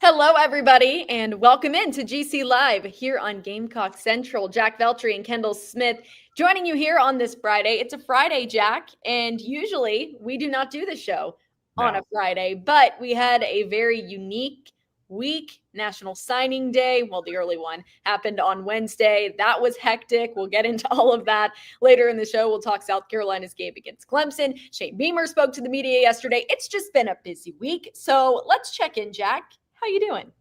Hello, everybody, and welcome in to GC Live here on Gamecock Central. Jack Veltri and Kendall Smith joining you here on this Friday. It's a Friday, Jack, and usually we do not do the show on a Friday, but we had a very unique week. National Signing Day, well, the early one happened on Wednesday. That was hectic. We'll get into all of that later in the show. We'll talk South Carolina's game against Clemson. Shane Beamer spoke to the media yesterday. It's just been a busy week. So let's check in, Jack. How you doing?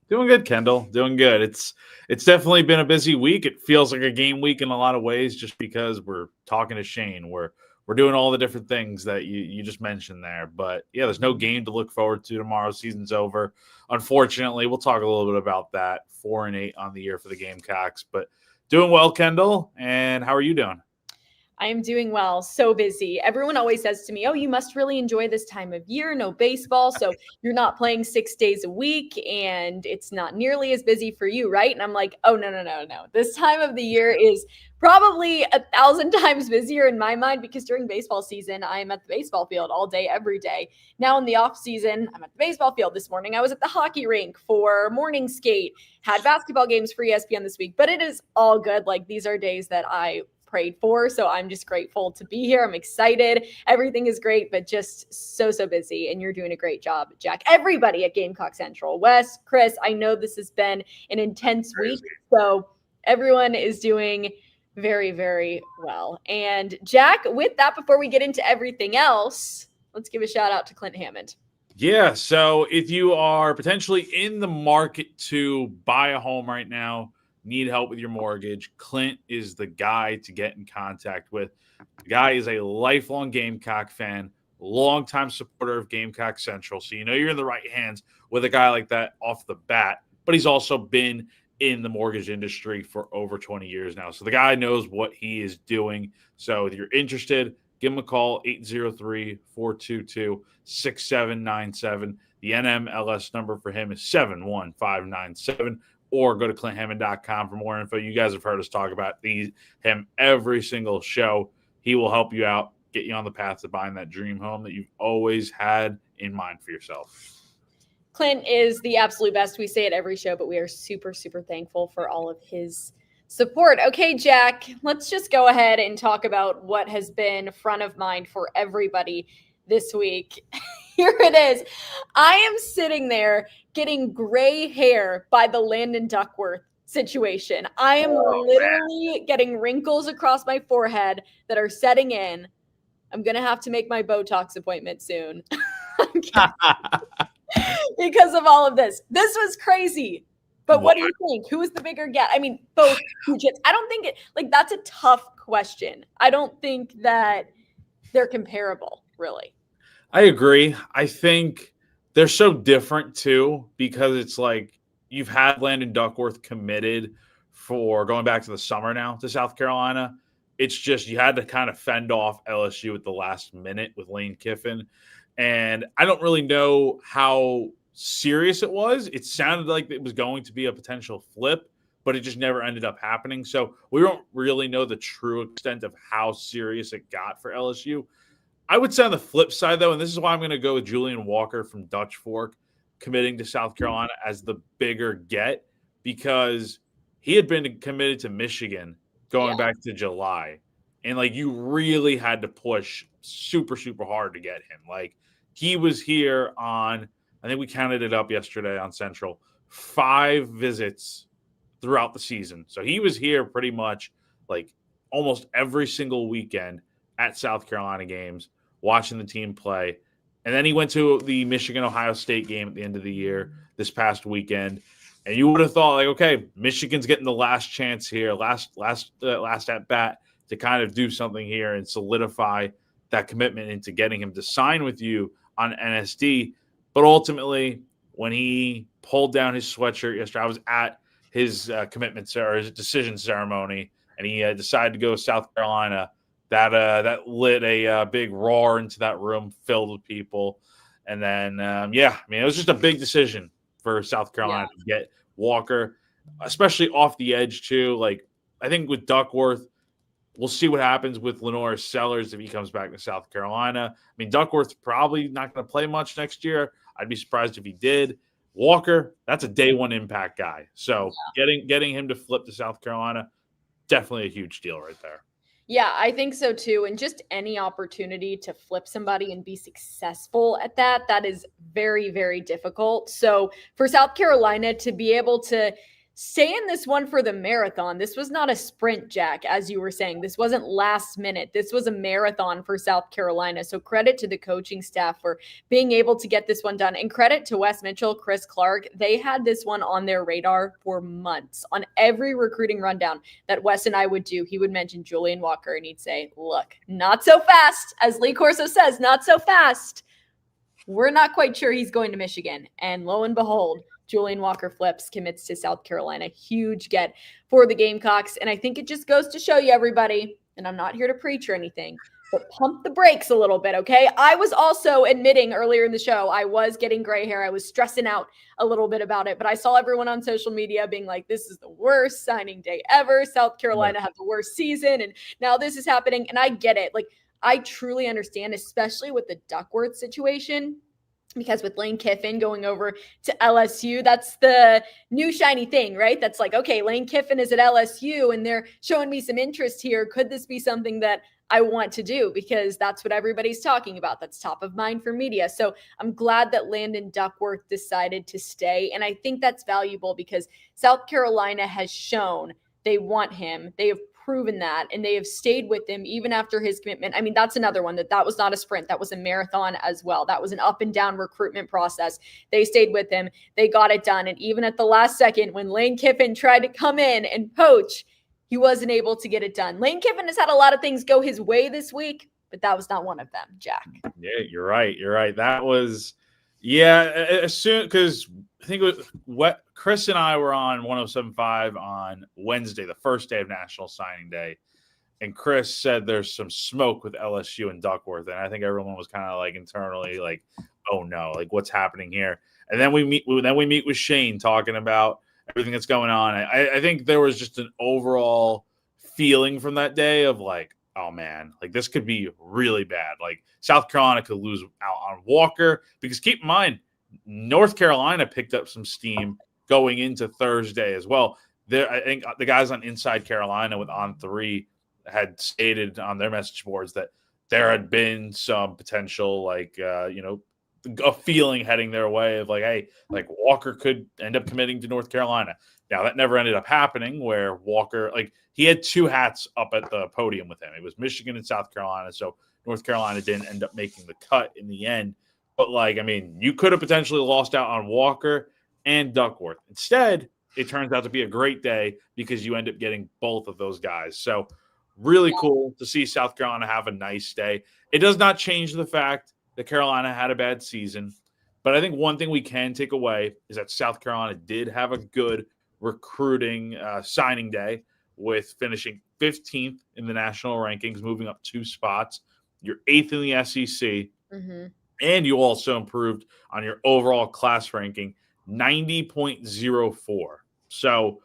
Doing good, Kendall. Doing good. It's definitely been a busy week. It feels like a game week in a lot of ways, just because we're talking to Shane. We're doing all the different things that you just mentioned there. But yeah, there's no game to look forward to tomorrow. Season's over. Unfortunately, we'll talk a little bit about that. 4-8 on the year for the Gamecocks, but doing well, Kendall. And how are you doing? I am doing well. So busy. Everyone always says to me, oh, you must really enjoy this time of year. No baseball. So you're not playing 6 days a week and it's not nearly as busy for you, right? And I'm like, oh, no. This time of the year is probably 1,000 times busier in my mind because during baseball season, I am at the baseball field all day, every day. Now in the off season, I'm at the baseball field. This morning, I was at the hockey rink for morning skate, had basketball games for ESPN this week, but it is all good. Like these are days that I prayed for. So I'm just grateful to be here. I'm excited. Everything is great, but just so busy. And you're doing a great job, Jack. Everybody at Gamecock Central, Wes, Chris, I know this has been an intense week. So everyone is doing very, very well. And Jack, with that, before we get into everything else, let's give a shout out to Clint Hammond. Yeah. So if you are potentially in the market to buy a home right now, need help with your mortgage, Clint is the guy to get in contact with. The guy is a lifelong Gamecock fan, longtime supporter of Gamecock Central. So you know you're in the right hands with a guy like that off the bat. But he's also been in the mortgage industry for over 20 years now. So the guy knows what he is doing. So if you're interested, give him a call, 803-422-6797. The NMLS number for him is 71597. Or go to ClintHammond.com for more info. You guys have heard us talk about him every single show. He will help you out, get you on the path to buying that dream home that you've always had in mind for yourself. Clint is the absolute best. We say it every show, but we are super thankful for all of his support. Okay, Jack, let's just go ahead and talk about what has been front of mind for everybody this week. Here it is. I am sitting there getting gray hair by the Landon Duckworth situation. I am literally getting wrinkles across my forehead that are setting in. I'm going to have to make my Botox appointment soon. Because of all of this. This was crazy. But what do you think? Who is the bigger get? I mean, both. I don't think that's a tough question. I don't think that they're comparable, really. I agree. I think they're so different too, because it's like you've had Landon Duckworth committed for going back to the summer now to South Carolina. It's just you had to kind of fend off LSU at the last minute with Lane Kiffin. And I don't really know how serious it was. It sounded like it was going to be a potential flip, but it just never ended up happening. So we don't really know the true extent of how serious it got for LSU. I would say on the flip side, though, and this is why I'm going to go with Julian Walker from Dutch Fork committing to South Carolina as the bigger get, because he had been committed to Michigan going back to July. And, you really had to push super hard to get him. He was here on, I think we counted it up yesterday on Central, 5 visits throughout the season. So he was here pretty much almost every single weekend at South Carolina games, watching the team play. And then he went to the Michigan-Ohio State game at the end of the year this past weekend. And you would have thought, okay, Michigan's getting the last chance here, last at bat to kind of do something here and solidify that commitment into getting him to sign with you on NSD. But ultimately, when he pulled down his sweatshirt yesterday, I was at his commitment or his decision ceremony, and he decided to go to South Carolina. That lit a big roar into that room filled with people. And then, it was just a big decision for South Carolina to get Walker, especially off the edge too. I think with Duckworth, we'll see what happens with Lenore Sellers if he comes back to South Carolina. I mean, Duckworth's probably not going to play much next year. I'd be surprised if he did. Walker, that's a day one impact guy. So getting him to flip to South Carolina, definitely a huge deal right there. Yeah, I think so too. And just any opportunity to flip somebody and be successful at that, that is very, very difficult. So for South Carolina to be able to stay in this one for the marathon, this was not a sprint, Jack, as you were saying. This wasn't last minute. This was a marathon for South Carolina. So credit to the coaching staff for being able to get this one done. And credit to Wes Mitchell, Chris Clark. They had this one on their radar for months. On every recruiting rundown that Wes and I would do, he would mention Julian Walker and he'd say, look, not so fast. As Lee Corso says, not so fast. We're not quite sure he's going to Michigan. And lo and behold, Julian Walker flips, commits to South Carolina. Huge get for the Gamecocks. And I think it just goes to show you, everybody, and I'm not here to preach or anything, but pump the brakes a little bit, okay? I was also admitting earlier in the show, I was getting gray hair. I was stressing out a little bit about it, but I saw everyone on social media being like, this is the worst signing day ever. South Carolina had the worst season, and now this is happening. And I get it. Like, I truly understand, especially with the Duckworth situation. Because with Lane Kiffin going over to LSU, that's the new shiny thing, right? That's like, okay, Lane Kiffin is at LSU and they're showing me some interest here. Could this be something that I want to do? Because that's what everybody's talking about. That's top of mind for media. So I'm glad that Landon Duckworth decided to stay. And I think that's valuable because South Carolina has shown they want him. They have proven that, and they have stayed with him even after his commitment. I mean, that's another one that was not a sprint. That was a marathon as well. That was an up and down recruitment process. They stayed with him. They got it done. And even at the last second, when Lane Kiffin tried to come in and poach, he wasn't able to get it done. Lane Kiffin has had a lot of things go his way this week, but that was not one of them, Jack. Yeah, you're right. You're right. That was, as soon, because I think it was what Chris and I were on 107.5 on Wednesday, the first day of National Signing Day. And Chris said there's some smoke with LSU and Duckworth. And I think everyone was kind of like internally like, oh no, like what's happening here? And then we meet with Shane talking about everything that's going on. I think there was just an overall feeling from that day of like, oh man, like this could be really bad. Like South Carolina could lose out on Walker because keep in mind, North Carolina picked up some steam going into Thursday as well. I think the guys on Inside Carolina with On3 had stated on their message boards that there had been some potential, a feeling heading their way of like, hey, like Walker could end up committing to North Carolina. Now that never ended up happening where Walker, like he had two hats up at the podium with him. It was Michigan and South Carolina. So North Carolina didn't end up making the cut in the end. But like, I mean, you could have potentially lost out on Walker and Duckworth. Instead, it turns out to be a great day because you end up getting both of those guys. So really cool to see South Carolina have a nice day. It does not change the fact that Carolina had a bad season. But I think one thing we can take away is that South Carolina did have a good recruiting signing day with finishing 15th in the national rankings, moving up 2 spots. You're 8th in the SEC. Mm-hmm. And you also improved on your overall class ranking, 90.04. So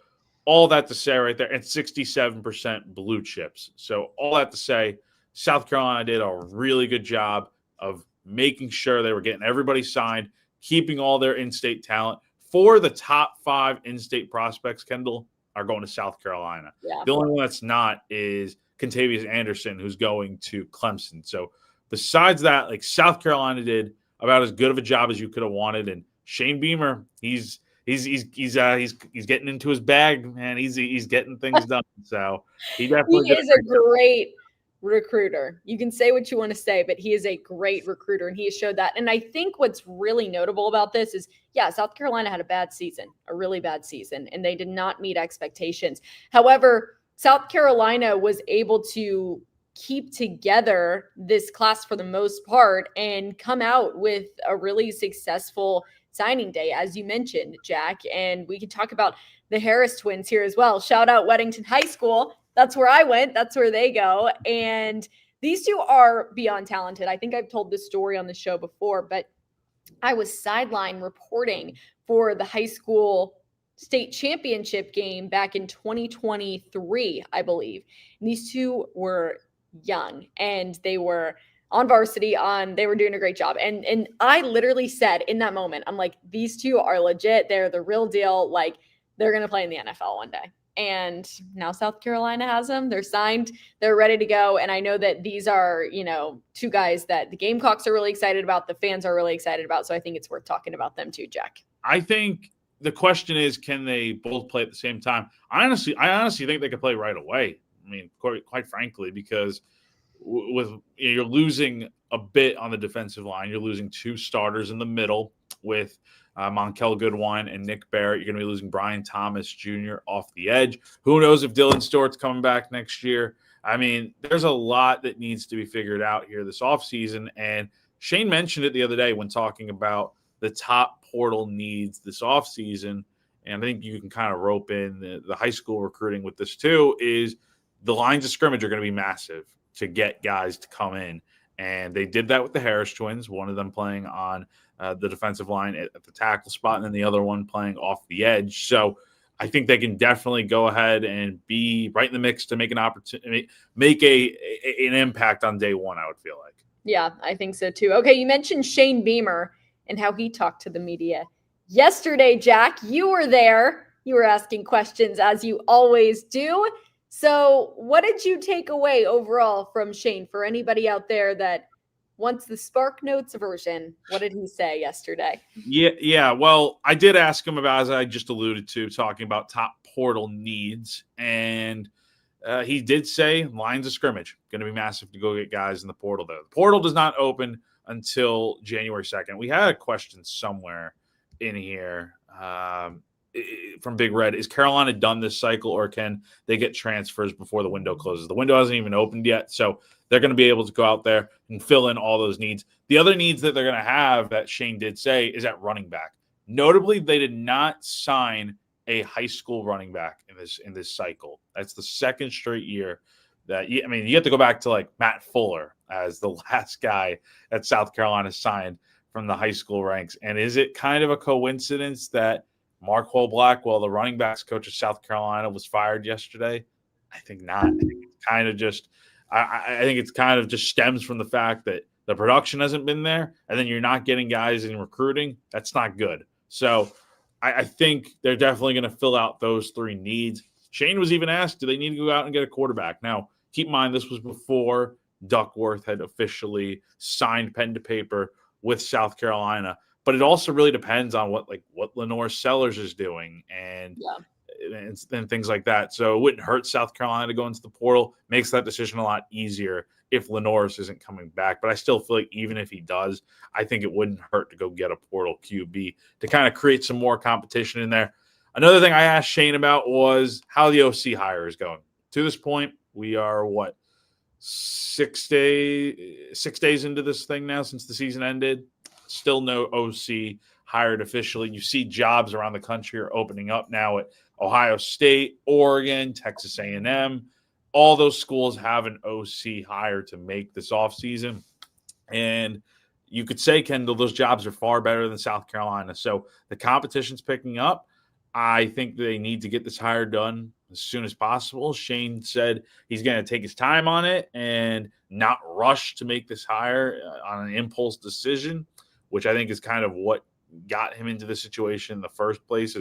all that to say right there, and 67% blue chips. So all that to say, South Carolina did a really good job of making sure they were getting everybody signed, keeping all their in-state talent. 4 of the top 5 in-state prospects, Kendall, are going to South Carolina. Yeah. The only one that's not is Contavious Anderson, who's going to Clemson. So besides that, like South Carolina did about as good of a job as you could have wanted. And Shane Beamer, he's getting into his bag, man. He's getting things done. So he definitely is a great recruiter. You can say what you want to say, but he is a great recruiter, and he has showed that. And I think what's really notable about this is, South Carolina had a bad season, a really bad season, and they did not meet expectations. However, South Carolina was able to keep together this class for the most part and come out with a really successful signing day, as you mentioned, Jack. And we can talk about the Harris twins here as well. Shout out Weddington High School. That's where I went. That's where they go. And these two are beyond talented. I think I've told this story on the show before, but I was sideline reporting for the high school state championship game back in 2023, I believe. And these two were young and they were on varsity they were doing a great job. And I literally said in that moment, I'm like, these two are legit. They're the real deal. Like, they're going to play in the NFL one day. And now South Carolina has them. They're signed. They're ready to go. And I know that these are, two guys that the Gamecocks are really excited about. The fans are really excited about. So I think it's worth talking about them too, Jack. I think the question is, can they both play at the same time? I honestly think they could play right away. I mean, quite frankly, because you're losing a bit on the defensive line. You're losing two starters in the middle with Monkel Goodwine and Nick Barrett. You're going to be losing Brian Thomas Jr. off the edge. Who knows if Dylan Stewart's coming back next year? I mean, there's a lot that needs to be figured out here this offseason. And Shane mentioned it the other day when talking about the top portal needs this offseason. And I think you can kind of rope in the high school recruiting with this too, is the lines of scrimmage are going to be massive to get guys to come in. And they did that with the Harris twins, one of them playing on the defensive line at the tackle spot, and then the other one playing off the edge. So I think they can definitely go ahead and be right in the mix to make an opportunity, make an impact on day one, I would feel like. Yeah, I think so too. Okay, you mentioned Shane Beamer and how he talked to the media yesterday, Jack. You were there. You were asking questions as you always do. So what did you take away overall from Shane? For anybody out there that wants the Spark Notes version, what did he say yesterday? Yeah. Well, I did ask him about, as I just alluded to, talking about top portal needs. And he did say lines of scrimmage going to be massive to go get guys in the portal, though. The portal does not open until January 2nd. We had a question somewhere in here from Big Red. Is Carolina done this cycle, or can they get transfers before the window closes? The window hasn't even opened yet, so they're going to be able to go out there and fill in all those needs. The other needs that they're going to have that Shane did say is at running back. Notably, they did not sign a high school running back in this cycle. That's the second straight year that you have to go back to like Matt Fuller as the last guy that South Carolina signed from the high school ranks. And is it kind of a coincidence that Marquel Blackwell, the running backs coach of South Carolina, was fired yesterday? I think not. I think it's kind of just stems from the fact that the production hasn't been there, and then you're not getting guys in recruiting. That's not good. So I think they're definitely going to fill out those three needs. Shane was even asked, do they need to go out and get a quarterback? Now, keep in mind, this was before Duckworth had officially signed pen to paper with South Carolina. But it also really depends on what Lenore Sellers is doing and things like that. So it wouldn't hurt South Carolina to go into the portal. Makes that decision a lot easier if Lenore isn't coming back. But I still feel like even if he does, I think it wouldn't hurt to go get a portal QB to kind of create some more competition in there. Another thing I asked Shane about was how the OC hire is going. To this point, we are 6 days into this thing now since the season ended. Still no OC hired officially. You see jobs around the country are opening up now at Ohio State, Oregon, Texas A&M. All those schools have an OC hire to make this offseason. And you could say, Kendall, those jobs are far better than South Carolina. So the competition's picking up. I think they need to get this hire done as soon as possible. Shane said he's going to take his time on it and not rush to make this hire on an impulse decision, which I think is kind of what got him into this situation in the first place,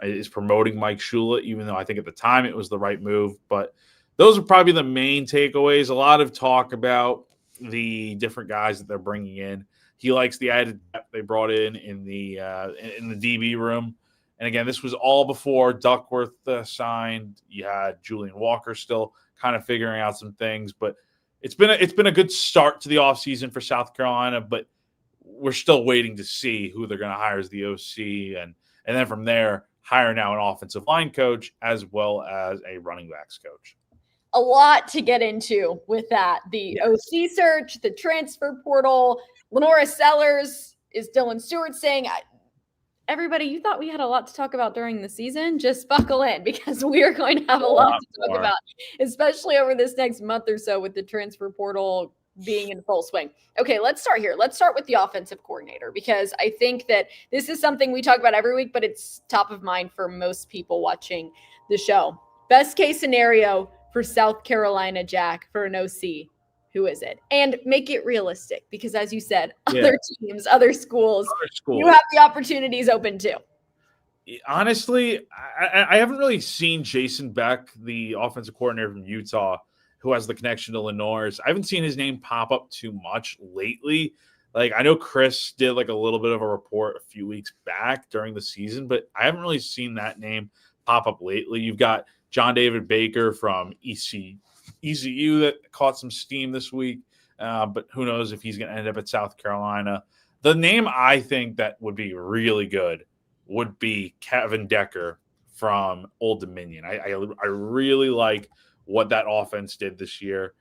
is promoting Mike Shula, even though I think at the time it was the right move. But those are probably the main takeaways. A lot of talk about the different guys that they're bringing in. He likes the added depth they brought in the DB room. And again, this was all before Duckworth signed. You had Julian Walker still kind of figuring out some things, but it's been a good start to the offseason for South Carolina, but we're still waiting to see who they're going to hire as the OC, and then from there, hire now an offensive line coach as well as a running backs coach. A lot to get into with that. The OC search, the transfer portal, Lenore Sellers, is Dylan Stewart saying, everybody, you thought we had a lot to talk about during the season? Just buckle in, because we are going to have a lot to talk about, especially over this next month or so with the transfer portal being in full swing. Okay, let's start here. Let's start with the offensive coordinator, because I think that this is something we talk about every week, but it's top of mind for most people watching the show. Best case scenario for South Carolina, Jack, for an OC. Who is it? And make it realistic because, as you said, Yeah. other teams, other schools, Other you have the opportunities open too. Honestly, I haven't really seen Jason Beck, the offensive coordinator from Utah, who has the connection to Lenore's. I haven't seen his name pop up too much lately. Like, I know Chris did like a little bit of a report a few weeks back during the season, but I haven't really seen that name pop up lately. You've got John David Baker from ECU that caught some steam this week, but who knows if he's going to end up at South Carolina. The name I think that would be really good would be Kevin Decker from Old Dominion. I really like what that offense did this year.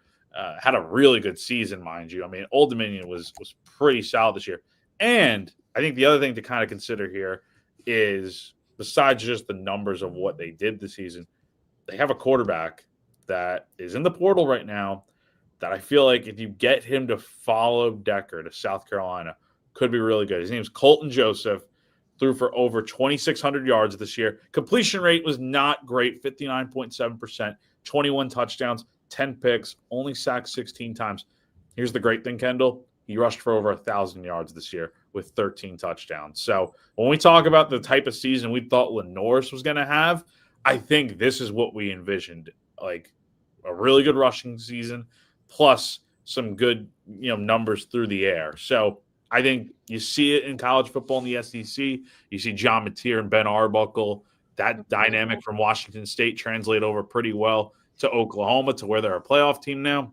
Had a really good season, mind you. I mean, Old Dominion was pretty solid this year. And I think the other thing to kind of consider here is, besides just the numbers of what they did this season, they have a quarterback that is in the portal right now that I feel like if you get him to follow Decker to South Carolina, could be really good. His name's Colton Joseph. Threw for over 2,600 yards this year. Completion rate was not great, 59.7%, 21 touchdowns, 10 picks, only sacked 16 times. Here's the great thing, Kendall. He rushed for over 1,000 yards this year with 13 touchdowns. So when we talk about the type of season we thought Lenore's was going to have, I think this is what we envisioned, like a really good rushing season plus some good, numbers through the air. So I think you see it in college football in the SEC. You see John Mateer and Ben Arbuckle. That dynamic from Washington State translate over pretty well to Oklahoma, to where they're a playoff team now.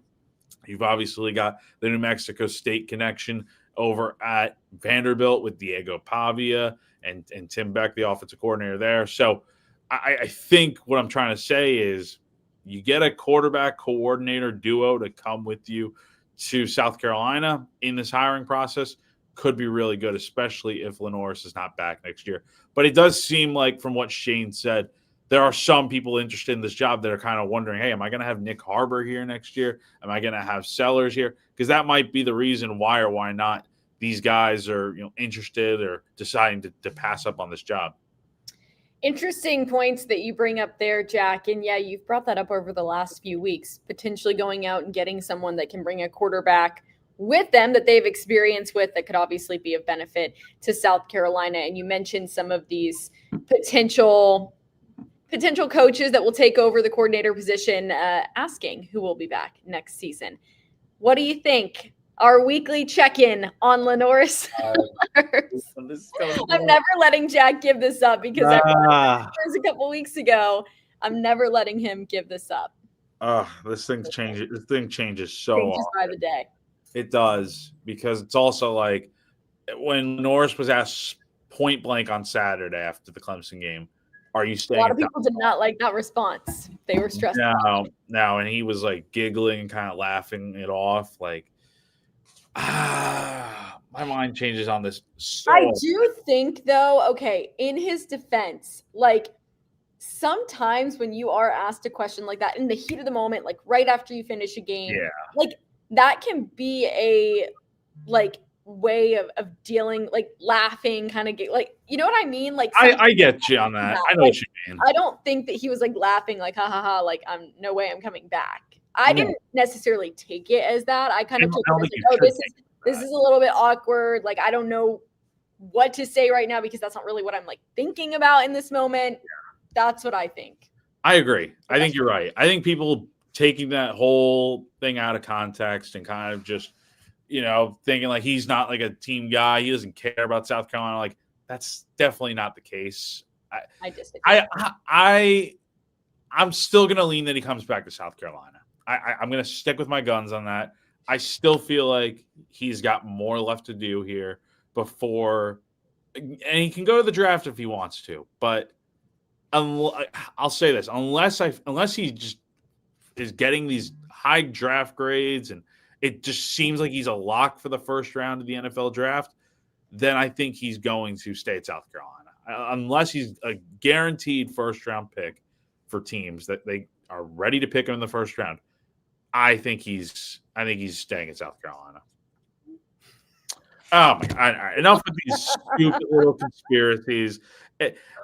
You've obviously got the New Mexico State connection over at Vanderbilt with Diego Pavia and Tim Beck, the offensive coordinator there. So I think what I'm trying to say is you get a quarterback coordinator duo to come with you to South Carolina in this hiring process, could be really good, especially if Lenore's is not back next year. But it does seem like, from what Shane said, there are some people interested in this job that are kind of wondering, hey, am I going to have Nick Harbor here next year? Am I going to have Sellers here? Because that might be the reason why or why not these guys are interested or deciding to pass up on this job. Interesting points that you bring up there, Jack. And yeah, you've brought that up over the last few weeks, potentially going out and getting someone that can bring a quarterback with them that they've experienced with that could obviously be of benefit to South Carolina. And you mentioned some of these potential coaches that will take over the coordinator position, asking who will be back next season. What do you think? Our weekly check-in on Lenore's. I'm never letting Jack give this up because it was a couple weeks ago. I'm never letting him give this up. This thing changes. This thing changes so changes by the day. It does, because it's also like when Norris was asked point blank on Saturday after the Clemson game, "Are you staying?" A lot of people did not like that response. They were stressed out. No, and he was like giggling and kind of laughing it off, like, my mind changes on this. I do think, though, okay, in his defense, like, sometimes when you are asked a question like that in the heat of the moment, like right after you finish a game, like that can be a way of dealing, like laughing, kind of like, you know what I mean? Like, I get you on that. I know what you mean. I don't think that he was like laughing, like, ha ha ha, like, no way I'm coming back. I didn't necessarily take it as that. I kind of took it as like, this is a little bit awkward. Like, I don't know what to say right now because that's not really what I'm like thinking about in this moment. That's what I think. I agree. I think you're right. I think people taking that whole thing out of context and kind of just, thinking like he's not like a team guy. He doesn't care about South Carolina. Like, that's definitely not the case. I disagree. I'm still going to lean that he comes back to South Carolina. I'm going to stick with my guns on that. I still feel like he's got more left to do here before, and he can go to the draft if he wants to. But I'll say this: unless he just is getting these high draft grades and it just seems like he's a lock for the first round of the NFL draft, then I think he's going to stay at South Carolina. Unless he's a guaranteed first round pick for teams that they are ready to pick him in the first round, I think he's staying in South Carolina. Oh my God! All right. Enough with these stupid little conspiracies.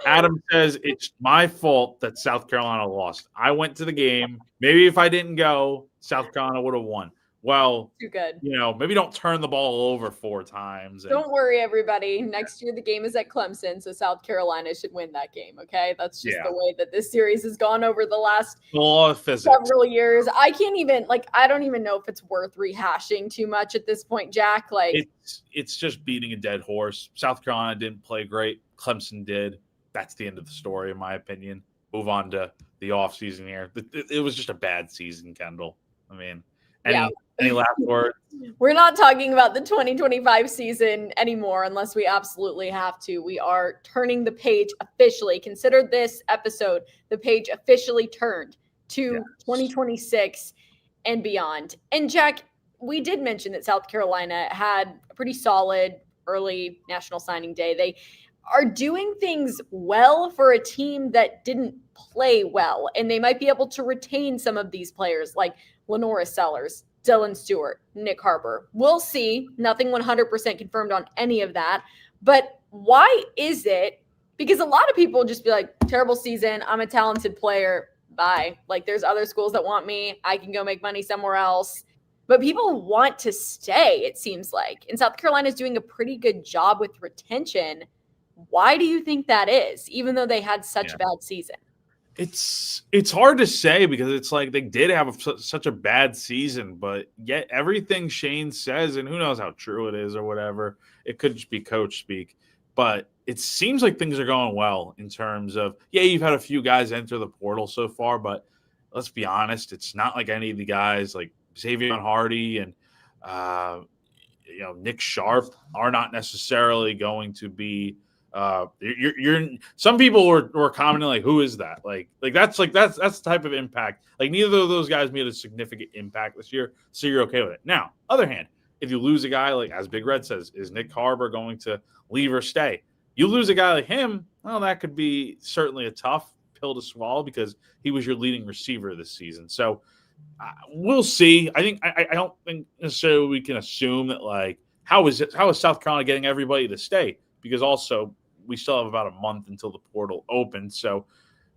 Adam says it's my fault that South Carolina lost. I went to the game. Maybe if I didn't go, South Carolina would have won. well, Too good. maybe don't turn the ball over 4 times. And Don't worry, everybody. Next year, the game is at Clemson, so South Carolina should win that game, okay? That's just the way that this series has gone over the last the law of physics. Several years. I can't even, I don't even know if it's worth rehashing too much at this point, Jack. It's just beating a dead horse. South Carolina didn't play great. Clemson did. That's the end of the story, in my opinion. Move on to the offseason here. It was just a bad season, Kendall. I mean, any last words? We're not talking about the 2025 season anymore unless we absolutely have to. We are turning the page officially. Consider this episode the page officially turned to 2026 and beyond. And Jack, we did mention that South Carolina had a pretty solid early National Signing Day. They are doing things well for a team that didn't play well, and they might be able to retain some of these players like Lenora Sellers, Dylan Stewart, Nick Harper. We'll see. Nothing 100% confirmed on any of that. But why is it? Because a lot of people just be like, terrible season. I'm a talented player. Bye. There's other schools that want me. I can go make money somewhere else. But people want to stay, it seems like. And South Carolina is doing a pretty good job with retention. Why do you think that is, even though they had such a bad season? It's hard to say because it's like they did have such a bad season, but yet everything Shane says, and who knows how true it is or whatever, it could just be coach speak, but it seems like things are going well in terms of, you've had a few guys enter the portal so far, but let's be honest, it's not like any of the guys like Xavier Hardy and Nick Sharp are not necessarily going to be you're some people were commenting like, who is that? That's the type of impact. Neither of those guys made a significant impact this year, so you're okay with it. Now, other hand, if you lose a guy like, as Big Red says, is Nick Harper going to leave or stay? You lose a guy like him, well, that could be certainly a tough pill to swallow because he was your leading receiver this season. So we'll see. I don't think necessarily we can assume that how is South Carolina getting everybody to stay? Because also we still have about a month until the portal opens. So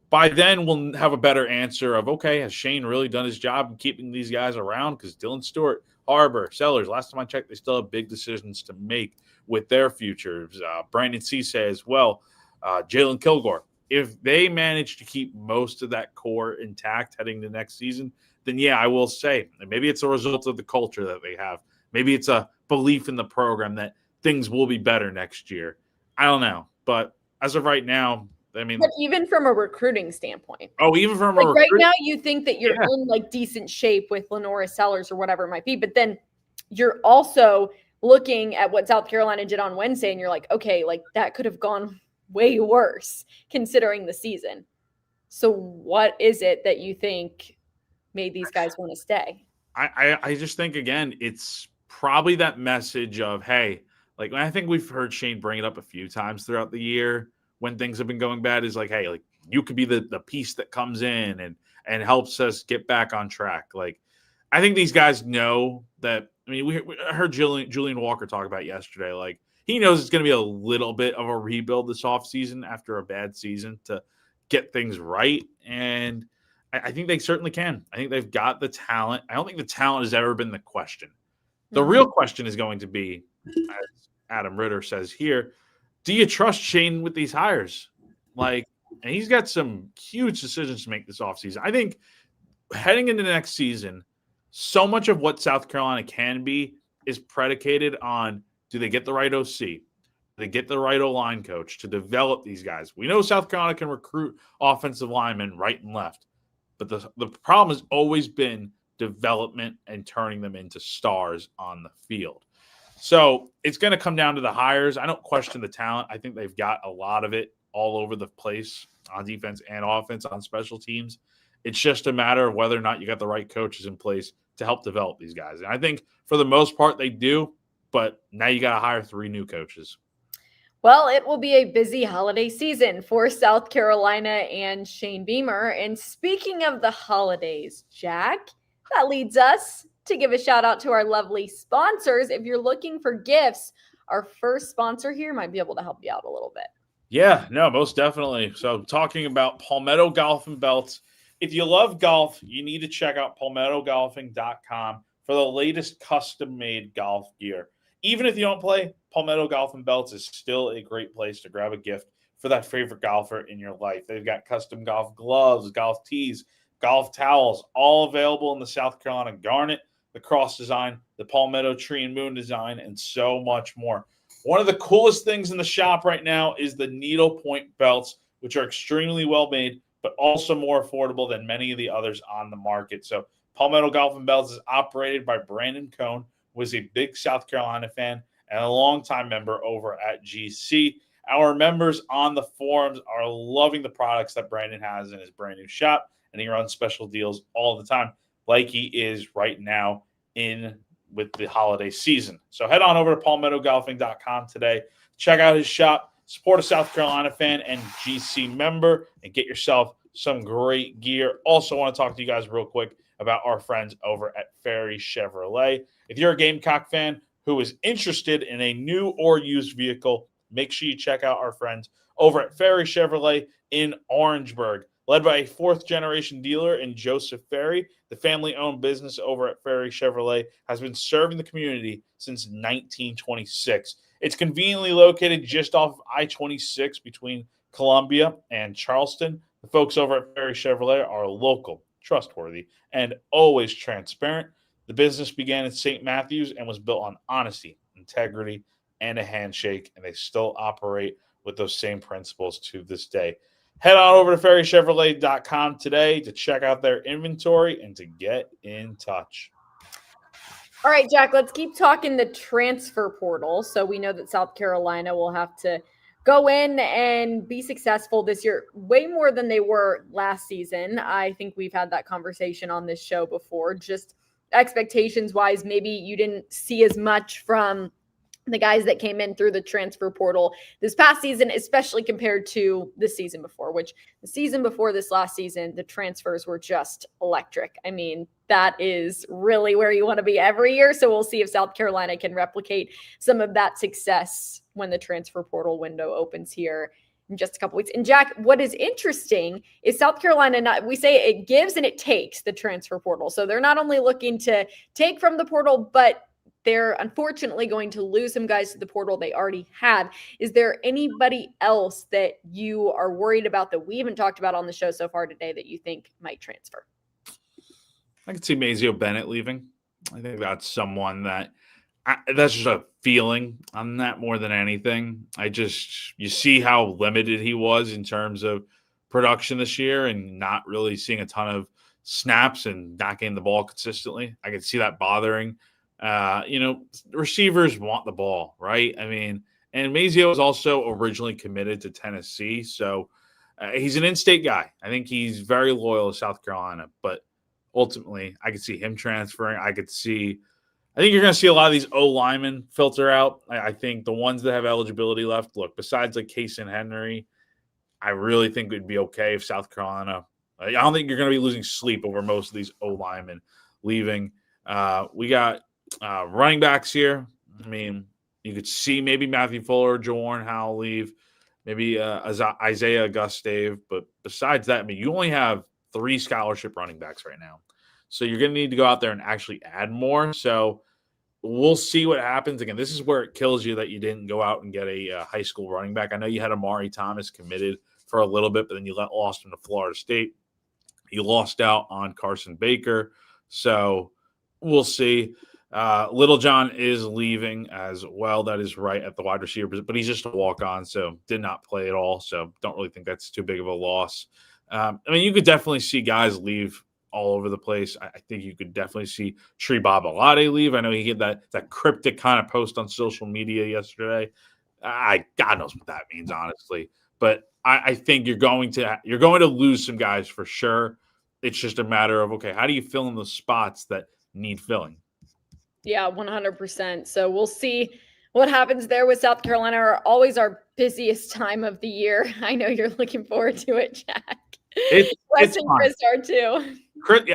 by then we'll have a better answer of, okay, has Shane really done his job in keeping these guys around? Because Dylan Stewart, Harbor, Sellers, last time I checked, they still have big decisions to make with their futures. Brandon Cisse as well, Jalen Kilgore. If they manage to keep most of that core intact heading to next season, then I will say, and maybe it's a result of the culture that they have. Maybe it's a belief in the program that things will be better next year. I don't know. But as of right now, I mean, but even from a recruiting standpoint. Oh, even from a right now, you think that you're in decent shape with Lenora Sellers or whatever it might be, but then you're also looking at what South Carolina did on Wednesday, and you're like, okay, that could have gone way worse considering the season. So what is it that you think made these guys want to stay? I just think, again, it's probably that message of, hey, I think we've heard Shane bring it up a few times throughout the year when things have been going bad, is hey, you could be the piece that comes in and helps us get back on track. I think these guys know that. I mean, we heard Julian Walker talk about yesterday. He knows it's going to be a little bit of a rebuild this offseason after a bad season to get things right. And I think they certainly can. I think they've got the talent. I don't think the talent has ever been the question. The real question is going to be, as Adam Ritter says here, do you trust Shane with these hires? And he's got some huge decisions to make this offseason. I think heading into the next season, so much of what South Carolina can be is predicated on, do they get the right OC? Do they get the right O-line coach to develop these guys? We know South Carolina can recruit offensive linemen right and left, but the problem has always been development and turning them into stars on the field. So it's going to come down to the hires. I don't question the talent. I think they've got a lot of it all over the place on defense and offense, on special teams. It's just a matter of whether or not you got the right coaches in place to help develop these guys. And I think for the most part they do, but now you got to hire 3 new coaches. Well, it will be a busy holiday season for South Carolina and Shane Beamer. And speaking of the holidays, Jack, that leads us to give a shout out to our lovely sponsors. If you're looking for gifts, our first sponsor here might be able to help you out a little bit. Yeah, no, most definitely. So talking about Palmetto Golf and Belts. If you love golf, you need to check out palmettogolfing.com for the latest custom-made golf gear. Even if you don't play, Palmetto Golf and Belts is still a great place to grab a gift for that favorite golfer in your life. They've got custom golf gloves, golf tees, golf towels, all available in the South Carolina Garnet, the Cross design, the Palmetto Tree and Moon design, and so much more. One of the coolest things in the shop right now is the needlepoint belts, which are extremely well made, but also more affordable than many of the others on the market. So Palmetto Golf and Belts is operated by Brandon Cohn, who is a big South Carolina fan and a longtime member over at GC. Our members on the forums are loving the products that Brandon has in his brand new shop, and he runs special deals all the time, like he is right now in with the holiday season. So head on over to palmettogolfing.com today. Check out his shop, support a South Carolina fan and GC member, and get yourself some great gear. Also want to talk to you guys real quick about our friends over at Ferry Chevrolet. If you're a Gamecock fan who is interested in a new or used vehicle, make sure you check out our friends over at Ferry Chevrolet in Orangeburg. Led by a fourth-generation dealer in Joseph Ferry, the family-owned business over at Ferry Chevrolet has been serving the community since 1926. It's conveniently located just off of I-26 between Columbia and Charleston. The folks over at Ferry Chevrolet are local, trustworthy, and always transparent. The business began in St. Matthews and was built on honesty, integrity, and a handshake, and they still operate with those same principles to this day. Head on over to ferrychevrolet.com today to check out their inventory and to get in touch. All right, Jack, let's keep talking the transfer portal. So we know that South Carolina will have to go in and be successful this year, way more than they were last season. I think we've had that conversation on this show before. Just expectations-wise, maybe you didn't see as much from the guys that came in through the transfer portal this past season, especially compared to the season before, which the season before this last season, the transfers were just electric. I mean, that is really where you want to be every year. So we'll see if South Carolina can replicate some of that success when the transfer portal window opens here in just a couple weeks. And Jack, what is interesting is South Carolina, we say it gives and it takes the transfer portal. So they're not only looking to take from the portal, but they're unfortunately going to lose some guys to the portal they already have. Is there anybody else that you are worried about that we haven't talked about on the show so far today that you think might transfer? I could see Mazio Bennett leaving. I think that's someone that that's just a feeling on that more than anything. You see how limited he was in terms of production this year and not really seeing a ton of snaps and not getting the ball consistently. I could see that bothering. Receivers want the ball, right? I mean, and Mazio is also originally committed to Tennessee, so he's an in-state guy. I think he's very loyal to South Carolina, but ultimately, I could see him transferring. I think you're going to see a lot of these O-linemen filter out. I think the ones that have eligibility left, look, besides like Case and Henry, I really think it would be okay if South Carolina. I don't think you're going to be losing sleep over most of these O-linemen leaving. We got running backs here. I mean, you could see maybe Matthew Fuller, Jawarn Howell leave, maybe Isaiah Gustave. But besides that, I mean, you only have 3 scholarship running backs right now. So you're going to need to go out there and actually add more. So we'll see what happens. Again, this is where it kills you that you didn't go out and get a high school running back. I know you had Amari Thomas committed for a little bit, but then you lost him to Florida State. You lost out on Carson Baker. So we'll see. Little John is leaving as well. That is right at the wide receiver, but he's just a walk-on, so did not play at all. So don't really think that's too big of a loss. I mean, you could definitely see guys leave all over the place. I think you could definitely see Tree Babalade leave. I know he had that cryptic kind of post on social media yesterday. God knows what that means, honestly. But I think you're going to lose some guys for sure. It's just a matter of, okay, how do you fill in the spots that need filling? Yeah, 100%. So we'll see what happens there with South Carolina. Always our busiest time of the year. I know you're looking forward to it, Jack. Wes and Chris are too.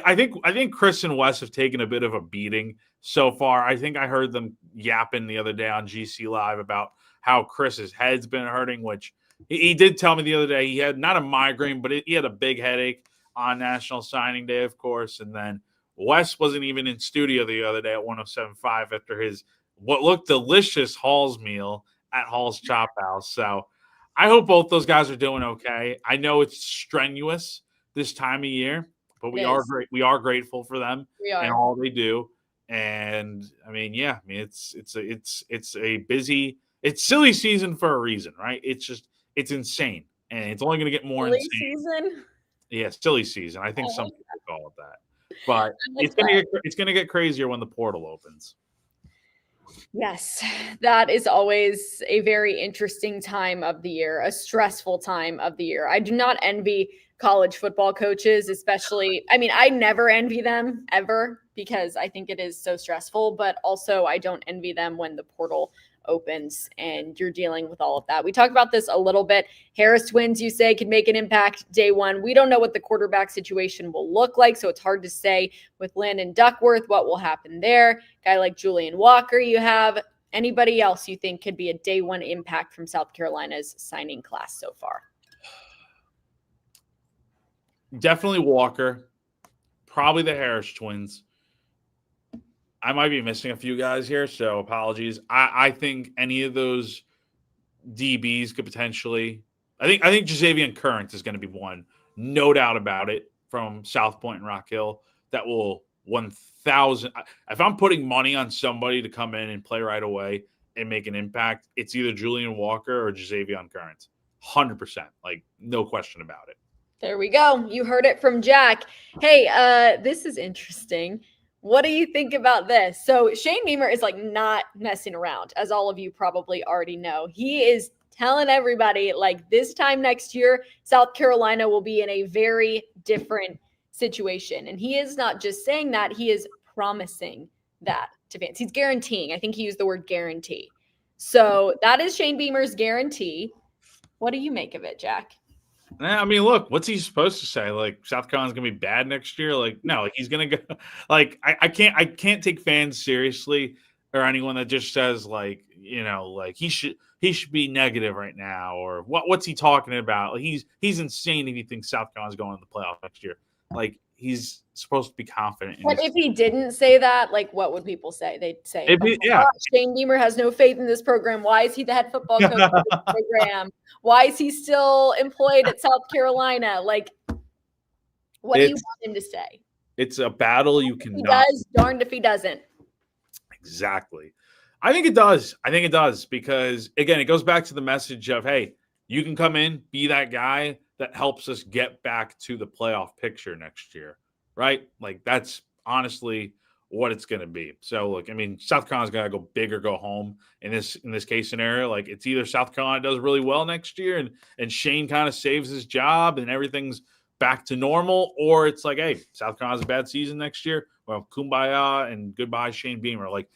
I think Chris and Wes have taken a bit of a beating so far. I think I heard them yapping the other day on GC Live about how Chris's head's been hurting, which he did tell me the other day. He had not a migraine, but he had a big headache on National Signing Day, of course. And then Wes wasn't even in studio the other day at 107.5 after his what looked delicious Hall's meal at Hall's Chop House. So I hope both those guys are doing okay. I know it's strenuous this time of year, but It is. we are grateful for them We and are. all they do. And I mean, yeah, I mean it's a busy, it's silly season for a reason, right? It's insane, and it's only going to get more Silly insane. season. Yeah, silly season. I think I some like people call it that, but like that. it's gonna get crazier when the portal opens. Yes, that is always a very interesting time of the year, a stressful time of the year. I do not envy college football coaches, especially. I mean, I never envy them ever because I think it is so stressful, but also I don't envy them when the portal opens and you're dealing with all of that. We talked about this a little bit. Harris twins, you say, could make an impact day one. We don't know what the quarterback situation will look like, so it's hard to say with Landon Duckworth what will happen there. Guy like Julian Walker, you have. Anybody else you think could be a day one impact from South Carolina's signing class so far? Definitely Walker, probably the Harris twins. I might be missing a few guys here, so apologies. I think any of those DBs could potentially. I think Jazavian Current is going to be one, no doubt about it, from South Point and Rock Hill that will 1,000. If I'm putting money on somebody to come in and play right away and make an impact, it's either Julian Walker or Jazavian Current. 100%, like no question about it. There we go. You heard it from Jack. Hey, this is interesting. What do you think about this? So Shane Beamer is like not messing around, as all of you probably already know. He is telling everybody like this time next year, South Carolina will be in a very different situation. And he is not just saying that, he is promising that to fans. He's guaranteeing. I think he used the word guarantee. So that is Shane Beamer's guarantee. What do you make of it, Jack? I mean, look, what's he supposed to say? Like South Carolina's gonna be bad next year? Like, no, like, he's gonna go. Like, I can't take fans seriously or anyone that just says like, like he should be negative right now or what's he talking about? Like, he's insane if he thinks South Carolina's going to the playoff next year. Like he's supposed to be confident. But if he didn't say that, like, what would people say? They'd say, oh yeah, Shane Beamer has no faith in this program. Why is he the head football coach of this program? Why is he still employed at South Carolina? Like, what do you want him to say? It's a battle you cannot. He does, darned if he doesn't. Exactly. I think it does because, again, it goes back to the message of, hey, you can come in, be that guy that helps us get back to the playoff picture next year, right? Like that's honestly what it's going to be. So look, I mean, South Carolina's got to go big or go home in this case scenario. Like it's either South Carolina does really well next year and Shane kind of saves his job and everything's back to normal, or it's like, hey, South Carolina's a bad season next year. Well, kumbaya and goodbye, Shane Beamer. Like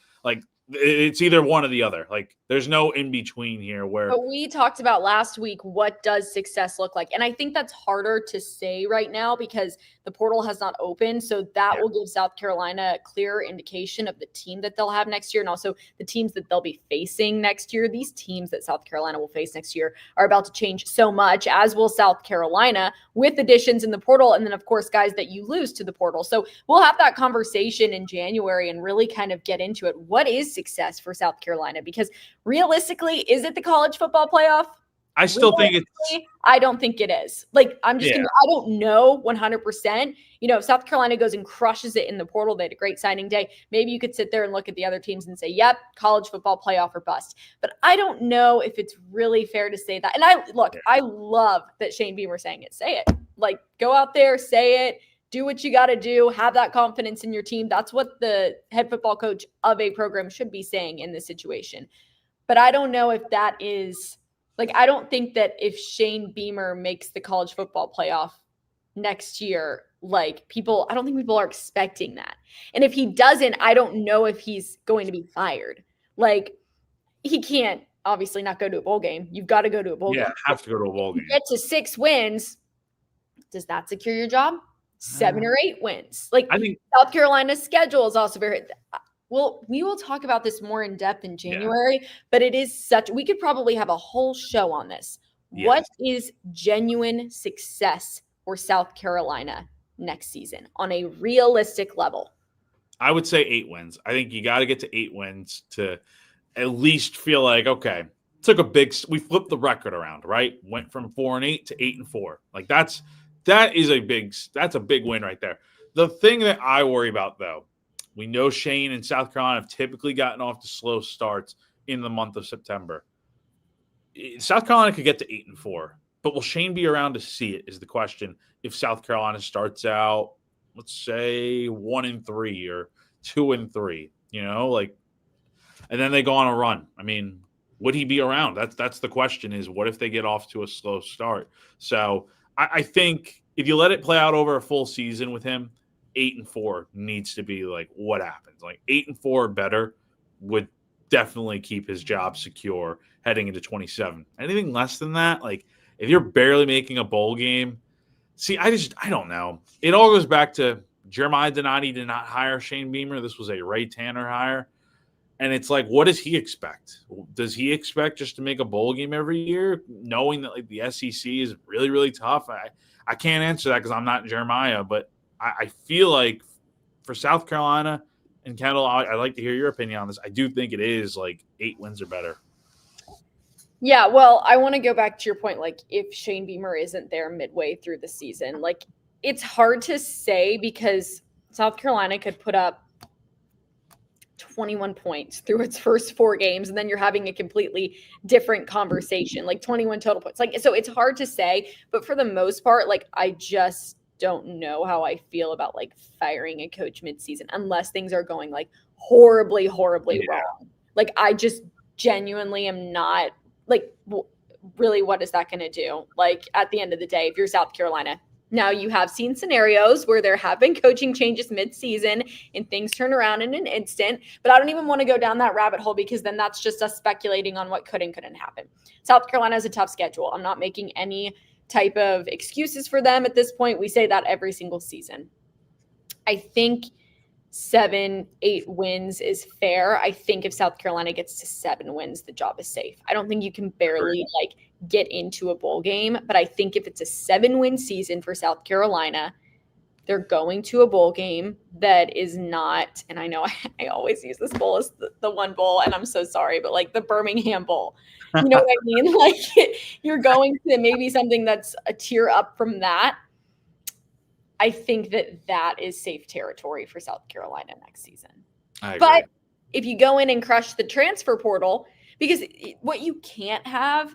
it's either one or the other. Like there's no in between here where. But we talked about last week, what does success look like? And I think that's harder to say right now because the portal has not opened. So that will give South Carolina a clearer indication of the team that they'll have next year and also the teams that they'll be facing next year. These teams that South Carolina will face next year are about to change so much, as will South Carolina with additions in the portal. And then, of course, guys that you lose to the portal. So we'll have that conversation in January and really kind of get into it. What is success for South Carolina? Because realistically, is it the college football playoff? I still think it's. I don't think it is. Like, I'm just I don't know 100%. If South Carolina goes and crushes it in the portal, they had a great signing day. Maybe you could sit there and look at the other teams and say, yep, college football playoff or bust. But I don't know if it's really fair to say that. And I love that Shane Beamer saying it. Say it. Like, go out there, say it. Do what you got to do. Have that confidence in your team. That's what the head football coach of a program should be saying in this situation. But I don't know if that is I don't think that if Shane Beamer makes the college football playoff next year, I don't think people are expecting that. And if he doesn't, I don't know if he's going to be fired. Like, he can't obviously not go to a bowl game. You've got to go to a bowl game. Yeah, have to go to a bowl game. Get to 6 wins. Does that secure your job? 7 or 8 wins. I think South Carolina's schedule is also very. Well, we will talk about this more in depth in January, but it is we could probably have a whole show on this. Yes. What is genuine success for South Carolina next season on a realistic level? I would say 8 wins. I think you got to get to 8 wins to at least feel like, okay, we flipped the record around, right? Went from 4-8 to 8-4. Like that's a big win right there. The thing that I worry about though, we know Shane and South Carolina have typically gotten off to slow starts in the month of September. South Carolina could get to 8-4, but will Shane be around to see it is the question. If South Carolina starts out, let's say 1-3 or 2-3, and then they go on a run. I mean, would he be around? That's the question is what if they get off to a slow start? So I think if you let it play out over a full season with him, 8-4 needs to be like what happens. Like 8-4 or better would definitely keep his job secure heading into 27. Anything less than that, like if you're barely making a bowl game, I don't know. It all goes back to Jeremiah Donati did not hire Shane Beamer. This was a Ray Tanner hire. And it's like, what does he expect? Does he expect just to make a bowl game every year, knowing that like the SEC is really, really tough? I can't answer that because I'm not Jeremiah, but I feel like for South Carolina and Kendall, I'd like to hear your opinion on this. I do think it is like 8 wins or better. Yeah, well, I want to go back to your point. Like, if Shane Beamer isn't there midway through the season, like it's hard to say because South Carolina could put up 21 points through its first 4 games, and then you're having a completely different conversation, like 21 total points. Like, so it's hard to say, but for the most part, like I just don't know how I feel about like firing a coach midseason unless things are going like horribly wrong. Like I just genuinely am not like really what is that going to do? Like at the end of the day, if you're South Carolina, now you have seen scenarios where there have been coaching changes mid-season and things turn around in an instant, but I don't even want to go down that rabbit hole because then that's just us speculating on what could and couldn't happen. South Carolina has a tough schedule. I'm not making any type of excuses for them at this point. We say that every single season. I think 7-8 wins is fair. I think if South Carolina gets to 7 wins, the job is safe. I don't think you can barely like get into a bowl game, but I think if it's a 7-win season for South Carolina, they're going to a bowl game that is not, and I know I always use this bowl as the one bowl, and I'm so sorry, but like the Birmingham Bowl. You know what I mean? Like you're going to maybe something that's a tier up from that. I think that is safe territory for South Carolina next season. But if you go in and crush the transfer portal, because what you can't have,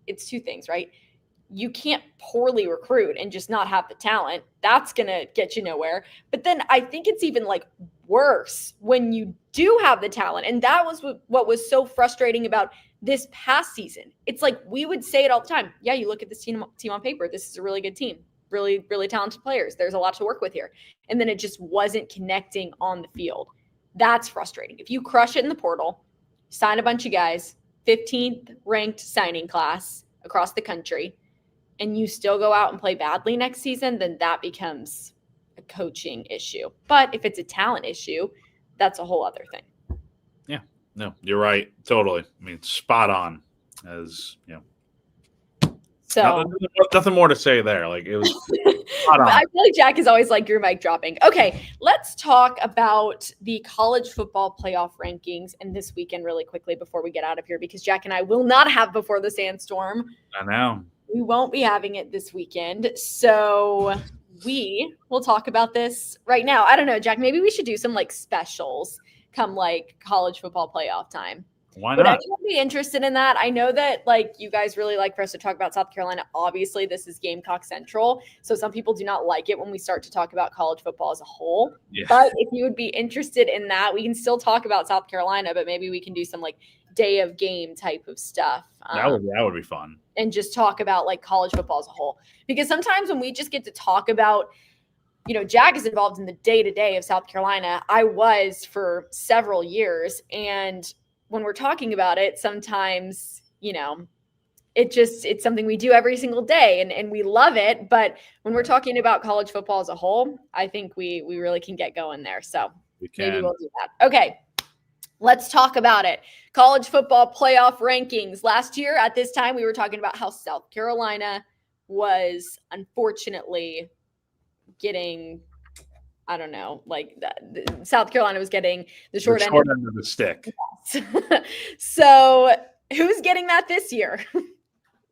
it's 2 things, right? You can't poorly recruit and just not have the talent. That's going to get you nowhere. But then I think it's even like worse when you do have the talent. And that was what was so frustrating about this past season. It's like we would say it all the time. Yeah, you look at this team on paper. This is a really good team. Really, really talented players. There's a lot to work with here. And then it just wasn't connecting on the field. That's frustrating. If you crush it in the portal, sign a bunch of guys, 15th ranked signing class across the country, and you still go out and play badly next season, then that becomes a coaching issue. But if it's a talent issue, that's a whole other thing. Yeah, no, you're right. Totally. I mean, spot on as, So nothing more to say there. Like it was. But I feel like Jack is always like your mic dropping. Okay, let's talk about the college football playoff rankings and this weekend really quickly before we get out of here, because Jack and I will not have Before the Sandstorm. I know. We won't be having it this weekend. So we will talk about this right now. I don't know, Jack, maybe we should do some like specials come like college football playoff time. Why not? Would anyone be interested in that? I know that like you guys really like for us to talk about South Carolina. Obviously, this is Gamecock Central, so some people do not like it when we start to talk about college football as a whole. Yeah. But if you would be interested in that, we can still talk about South Carolina, but maybe we can do some like day of game type of stuff. That would be fun. And just talk about like college football as a whole. Because sometimes when we just get to talk about, Jack is involved in the day-to-day of South Carolina. I was for several years, and when we're talking about it, sometimes, it's something we do every single day and we love it. But when we're talking about college football as a whole, I think we really can get going there. So maybe we'll do that. Okay, let's talk about it. College football playoff rankings. Last year at this time, we were talking about how South Carolina was unfortunately getting, I don't know, like South Carolina was getting the short end of the stick. So who's getting that this year?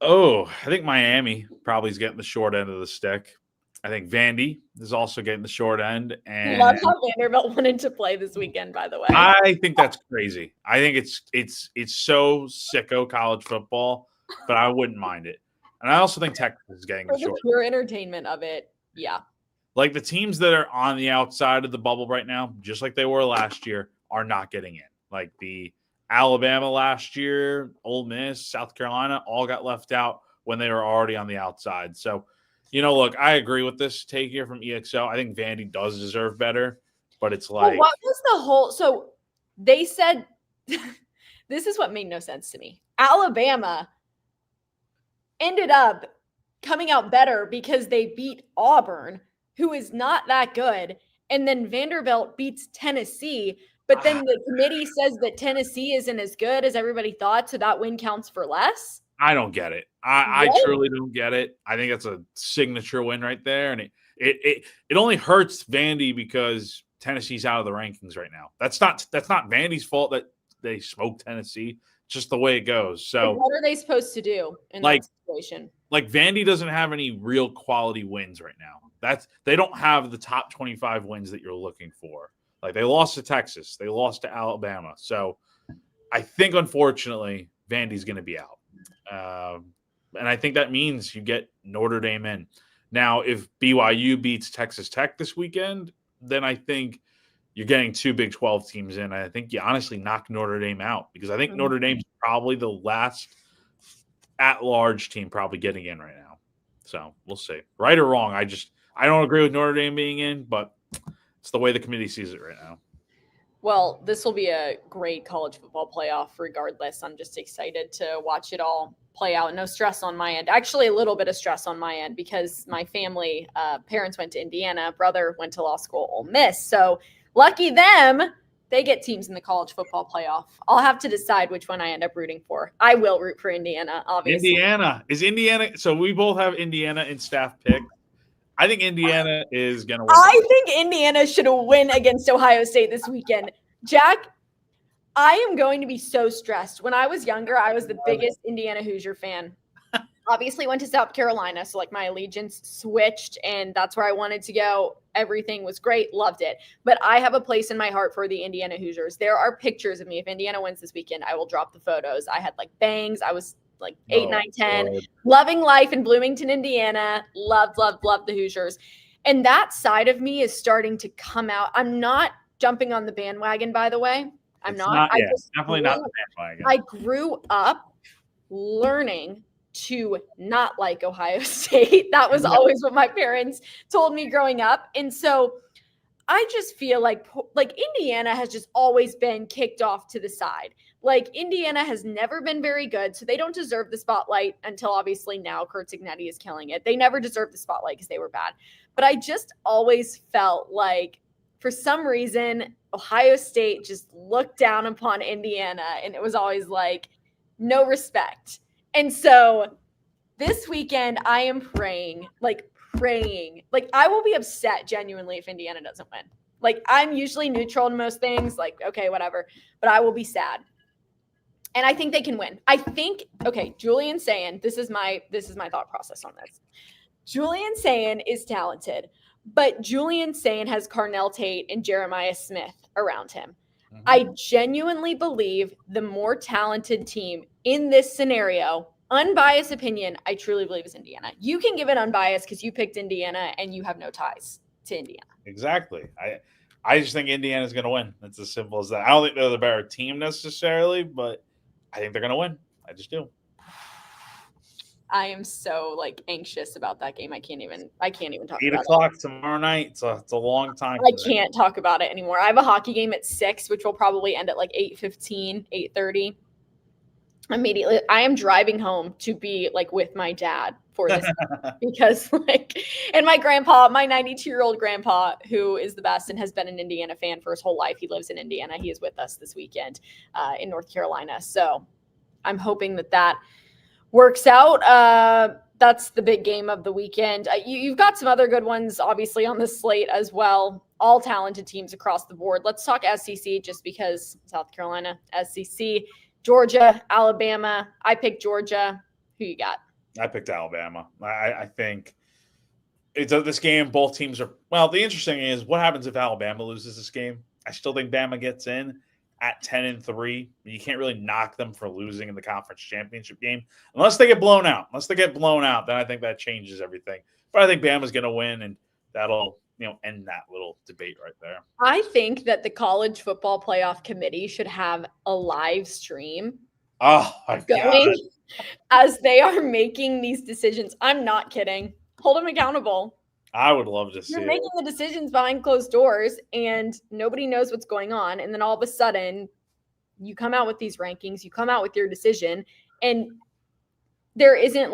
Oh, I think Miami probably is getting the short end of the stick. I think Vandy is also getting the short end. And love how Vanderbilt wanted to play this weekend, by the way. I think that's crazy. I think it's so sicko college football, but I wouldn't mind it. And I also think Texas is getting the short. Pure entertainment of it. Yeah. Like the teams that are on the outside of the bubble right now, just like they were last year, are not getting in. Like the Alabama last year, Ole Miss, South Carolina, all got left out when they were already on the outside. So, look, I agree with this take here from EXO. I think Vandy does deserve better, but it's like. Well, what was the whole – so they said – this is what made no sense to me. Alabama ended up coming out better because they beat Auburn, who is not that good, and then Vanderbilt beats Tennessee. But then the committee says that Tennessee isn't as good as everybody thought, so that win counts for less? I don't get it. I truly don't get it. I think that's a signature win right there, and it only hurts Vandy because Tennessee's out of the rankings right now. That's not Vandy's fault that they smoked Tennessee. It's just the way it goes. So what are they supposed to do in that situation? Like Vandy doesn't have any real quality wins right now. They don't have the top 25 wins that you're looking for. Like they lost to Texas, they lost to Alabama. So I think, unfortunately, Vandy's going to be out. And I think that means you get Notre Dame in. Now, if BYU beats Texas Tech this weekend, then I think you're getting two Big 12 teams in. I think you honestly knock Notre Dame out because I think Notre Dame's probably the last at-large team probably getting in right now. So we'll see. Right or wrong, I don't agree with Notre Dame being in, but it's the way the committee sees it right now. Well, this will be a great college football playoff regardless. I'm just excited to watch it all play out. No stress on my end. Actually, a little bit of stress on my end because my family, parents went to Indiana, brother went to law school, Ole Miss. So lucky them, they get teams in the college football playoff. I'll have to decide which one I end up rooting for. I will root for Indiana, obviously. Indiana. So we both have Indiana in staff pick. I think Indiana is going to win. I think Indiana should win against Ohio State this weekend. Jack, I am going to be so stressed. When I was younger, I was the biggest Indiana Hoosier fan. Obviously went to South Carolina, so like my allegiance switched, and that's where I wanted to go. Everything was great, loved it. But I have a place in my heart for the Indiana Hoosiers. There are pictures of me. If Indiana wins this weekend, I will drop the photos. I had like bangs. I was like 8, 9, 10, God. Loving life in Bloomington, Indiana. Loved the Hoosiers. And that side of me is starting to come out. I'm not jumping on the bandwagon, by the way. Definitely not the bandwagon. I grew up learning to not like Ohio State. That was always what my parents told me growing up. And so I just feel like Indiana has just always been kicked off to the side. Like Indiana has never been very good, so they don't deserve the spotlight until obviously now Kurt Cignetti is killing it. They never deserved the spotlight because they were bad. But I just always felt like for some reason Ohio State just looked down upon Indiana, and it was always like no respect. And so this weekend I am praying. Like I will be upset genuinely if Indiana doesn't win. Like I'm usually neutral in most things, like okay, whatever, but I will be sad. And I think they can win. I think, okay, Julian Sayin, this is my thought process on this. Julian Sayin is talented, but Julian Sayin has Carnell Tate and Jeremiah Smith around him. Mm-hmm. I genuinely believe the more talented team in this scenario, unbiased opinion, I truly believe is Indiana. You can give it unbiased because you picked Indiana and you have no ties to Indiana. Exactly. I just think Indiana's going to win. It's as simple as that. I don't think they're the better team necessarily, but I think they're going to win. I just do. I am so anxious about that game. I can't even talk about it. 8 o'clock tomorrow night. So it's a long time. I can't talk about it anymore. I have a hockey game at 6, which will probably end at 8:15, 8:30. Immediately, I am driving home to be with my dad for this because and my grandpa, my 92-year-old grandpa, who is the best and has been an Indiana fan for his whole life. He lives in Indiana. He is with us this weekend in North Carolina. So I'm hoping that works out. That's the big game of the weekend. You've got some other good ones, obviously, on the slate as well. All talented teams across the board. Let's talk SEC just because South Carolina, SEC, Georgia, Alabama. I picked Georgia. Who you got? I picked Alabama. I think it's this game. Both teams are well. The interesting thing is what happens if Alabama loses this game. I still think Bama gets in at 10-3. You can't really knock them for losing in the conference championship game unless they get blown out. Then I think that changes everything. But I think Bama's going to win, and that'll end that little debate right there. I think that the College Football Playoff Committee should have a live stream. Oh my God. As they are making these decisions. I'm not kidding. Hold them accountable. I would love to see You're making the decisions behind closed doors and nobody knows what's going on. And then all of a sudden you come out with these rankings, you come out with your decision, and there isn't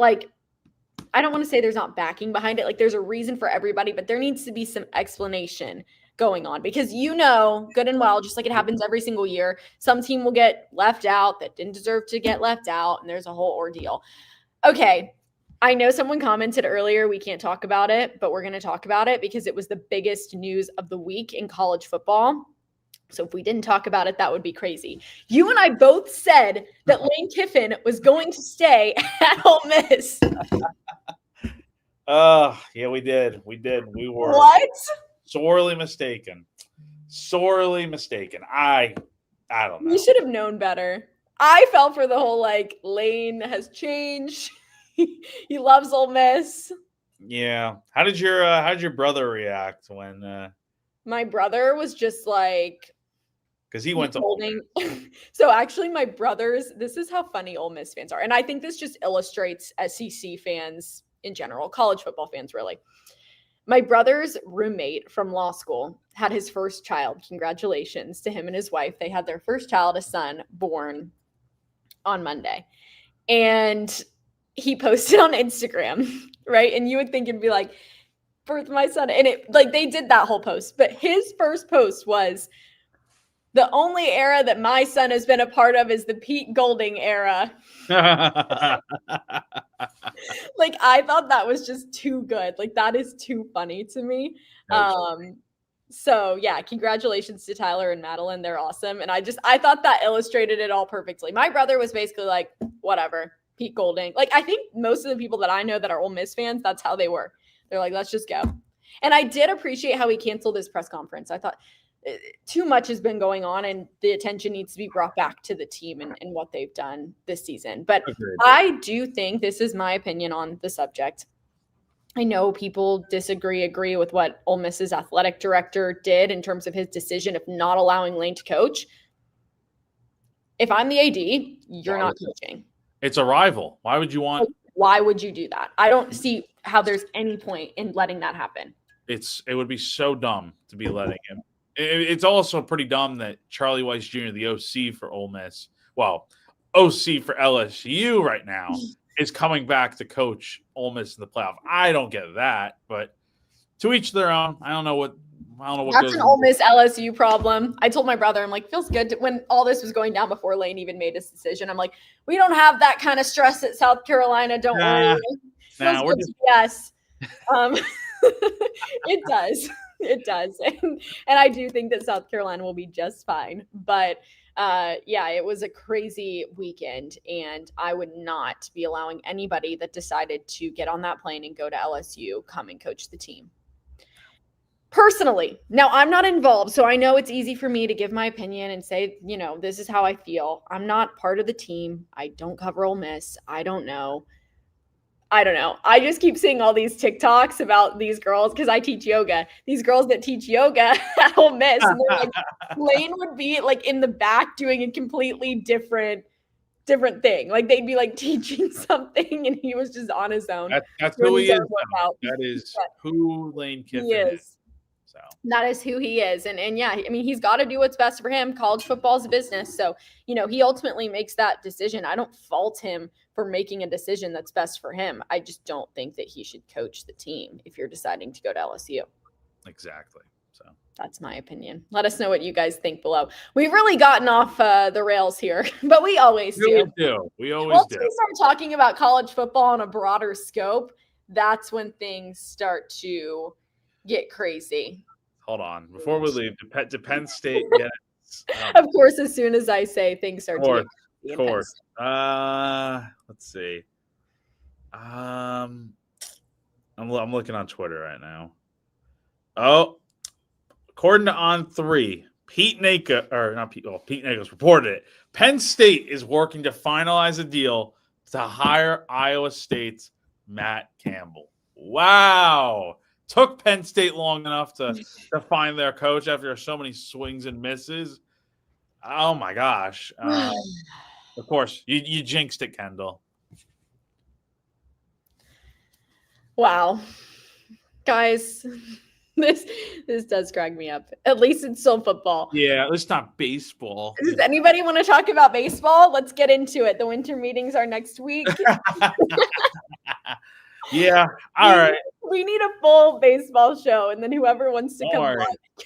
I don't want to say there's not backing behind it. There's a reason for everybody, but there needs to be some explanation going on because good and well, just like it happens every single year, some team will get left out that didn't deserve to get left out, and there's a whole ordeal. Okay, I know someone commented earlier we can't talk about it, but we're going to talk about it because it was the biggest news of the week in college football. So if we didn't talk about it, that would be crazy. You and I both said that Lane Kiffin was going to stay at Ole Miss. Yeah, we did. We were what? Sorely mistaken. I don't know. You should have known better. I fell for the whole Lane has changed. He loves Ole Miss. Yeah. How did your brother react when my brother was just because he went to Ole Miss. So actually my brothers, this is how funny Ole Miss fans are. And I think this just illustrates SEC fans in general, college football fans really. My brother's roommate from law school had his first child. Congratulations to him and his wife. They had their first child, a son, born on Monday. And he posted on Instagram, right? And you would think it'd be birth my son. And it they did that whole post. But his first post was, the only era that my son has been a part of is the Pete Golding era. I thought that was just too good. That is too funny to me. So yeah, congratulations to Tyler and Madeline. They're awesome. And I thought that illustrated it all perfectly. My brother was basically whatever, Pete Golding. I think most of the people that I know that are Ole Miss fans, that's how they were. They're let's just go. And I did appreciate how he canceled his press conference. I thought too much has been going on and the attention needs to be brought back to the team and what they've done this season. But agreed. I do think, this is my opinion on the subject, I know people agree with what Ole Miss's athletic director did in terms of his decision of not allowing Lane to coach. If I'm the AD, you're not coaching. It's a rival. Why would you want? Why would you do that? I don't see how there's any point in letting that happen. It would be so dumb to be letting him. It's also pretty dumb that Charlie Weiss Jr., the OC for Ole Miss, OC for LSU right now, is coming back to coach Ole Miss in the playoff. I don't get that, but to each their own. I don't know what that's an Ole Miss LSU problem. I told my brother, I'm feels good when all this was going down before Lane even made his decision. I'm we don't have that kind of stress at South Carolina. Don't worry. We're just yes. It does. It does. And I do think that South Carolina will be just fine. But yeah, it was a crazy weekend, and I would not be allowing anybody that decided to get on that plane and go to LSU come and coach the team. Personally, now I'm not involved, so I know it's easy for me to give my opinion and say, this is how I feel. I'm not part of the team. I don't cover Ole Miss. I don't know. I just keep seeing all these TikToks about these girls because I teach yoga. These girls that teach yoga at Ole Miss, and they're Lane would be in the back doing a completely different thing. They'd be teaching something, and he was just on his own. That's who he is. That is who Lane Kiffin is. So that is who he is. And yeah, he's got to do what's best for him. College football is a business. So, he ultimately makes that decision. I don't fault him for making a decision that's best for him. I just don't think that he should coach the team if you're deciding to go to LSU. Exactly. So that's my opinion. Let us know what you guys think below. We've really gotten off the rails here, but we always do. We always Once do. we start talking about college football on a broader scope, that's when things start to get crazy. Hold on. Before we leave, to Penn State get Of course, as soon as I say things start to get crazy. Of course. Let's see. I'm looking on Twitter right now. Oh, according to On3, Pete Nakos reported it. Penn State is working to finalize a deal to hire Iowa State's Matt Campbell. Wow. Took Penn State long enough to find their coach after so many swings and misses. Oh, my gosh. Of course, you jinxed it, Kendall. Wow. Guys, this does crack me up. At least it's still football. Yeah, it's not baseball. Does anybody want to talk about baseball? Let's get into it. The winter meetings are next week. Yeah. All right. We need a full baseball show, and then whoever wants to come on.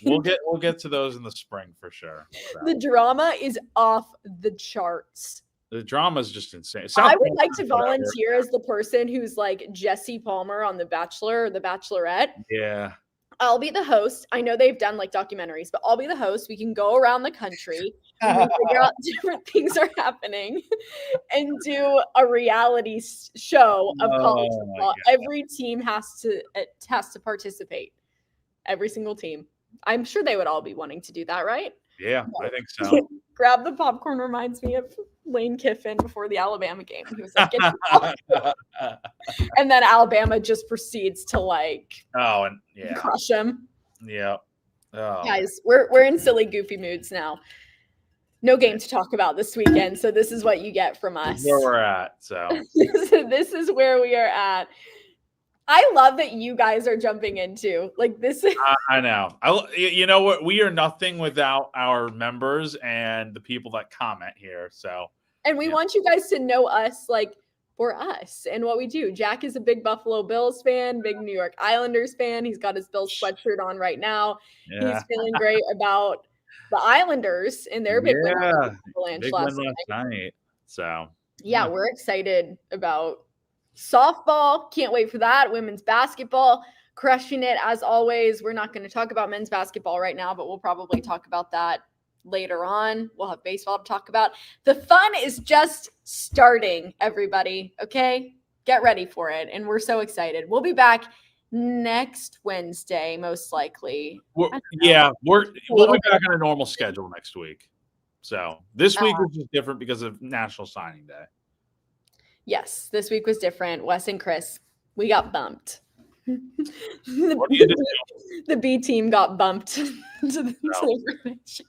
We'll get to those in the spring for sure. So. The drama is off the charts. The drama is just insane. I would like to volunteer as the person who's like Jesse Palmer on The Bachelor or The Bachelorette. Yeah. I'll be the host. I know they've done like documentaries, but I'll be the host. We can go around the country and we figure out different things are happening and do a reality show of college football. Every team has to participate. Every single team. I'm sure they would all be wanting to do that, right? Yeah, I think so. Grab the popcorn reminds me of Lane Kiffin before the Alabama game. He was like, and then Alabama just proceeds to crush him. Yeah. Oh. Guys, we're in silly, goofy moods now. No game to talk about this weekend, so this is what you get from us. Where we're at, so this is where we are at. I love that you guys are jumping into like this. I know. You know what? We are nothing without our members and the people that comment here. So, and we want you guys to know us like for us and what we do. Jack is a big Buffalo Bills fan, big New York Islanders fan. He's got his Bills sweatshirt on right now. Yeah. He's feeling great about the Islanders and their big win last night. So, yeah, we're excited about softball. Can't wait for that. Women's basketball, crushing it as always. We're not going to talk about men's basketball right now, but we'll probably talk about that later on. We'll have baseball to talk about. The fun is just starting, everybody. Okay? Get ready for it. And we're so excited. We'll be back next Wednesday, most likely. We'll be back on a normal schedule next week. So this week was just different because of National Signing Day. Yes, this week was different. Wes and Chris, we got bumped. The B team got bumped to the show.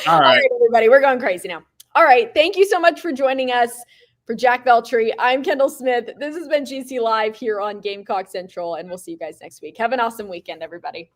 All right, everybody, we're going crazy now. All right, thank you so much for joining us. For Jack Veltri, I'm Kendall Smith. This has been GC Live here on Gamecock Central, and we'll see you guys next week. Have an awesome weekend, everybody.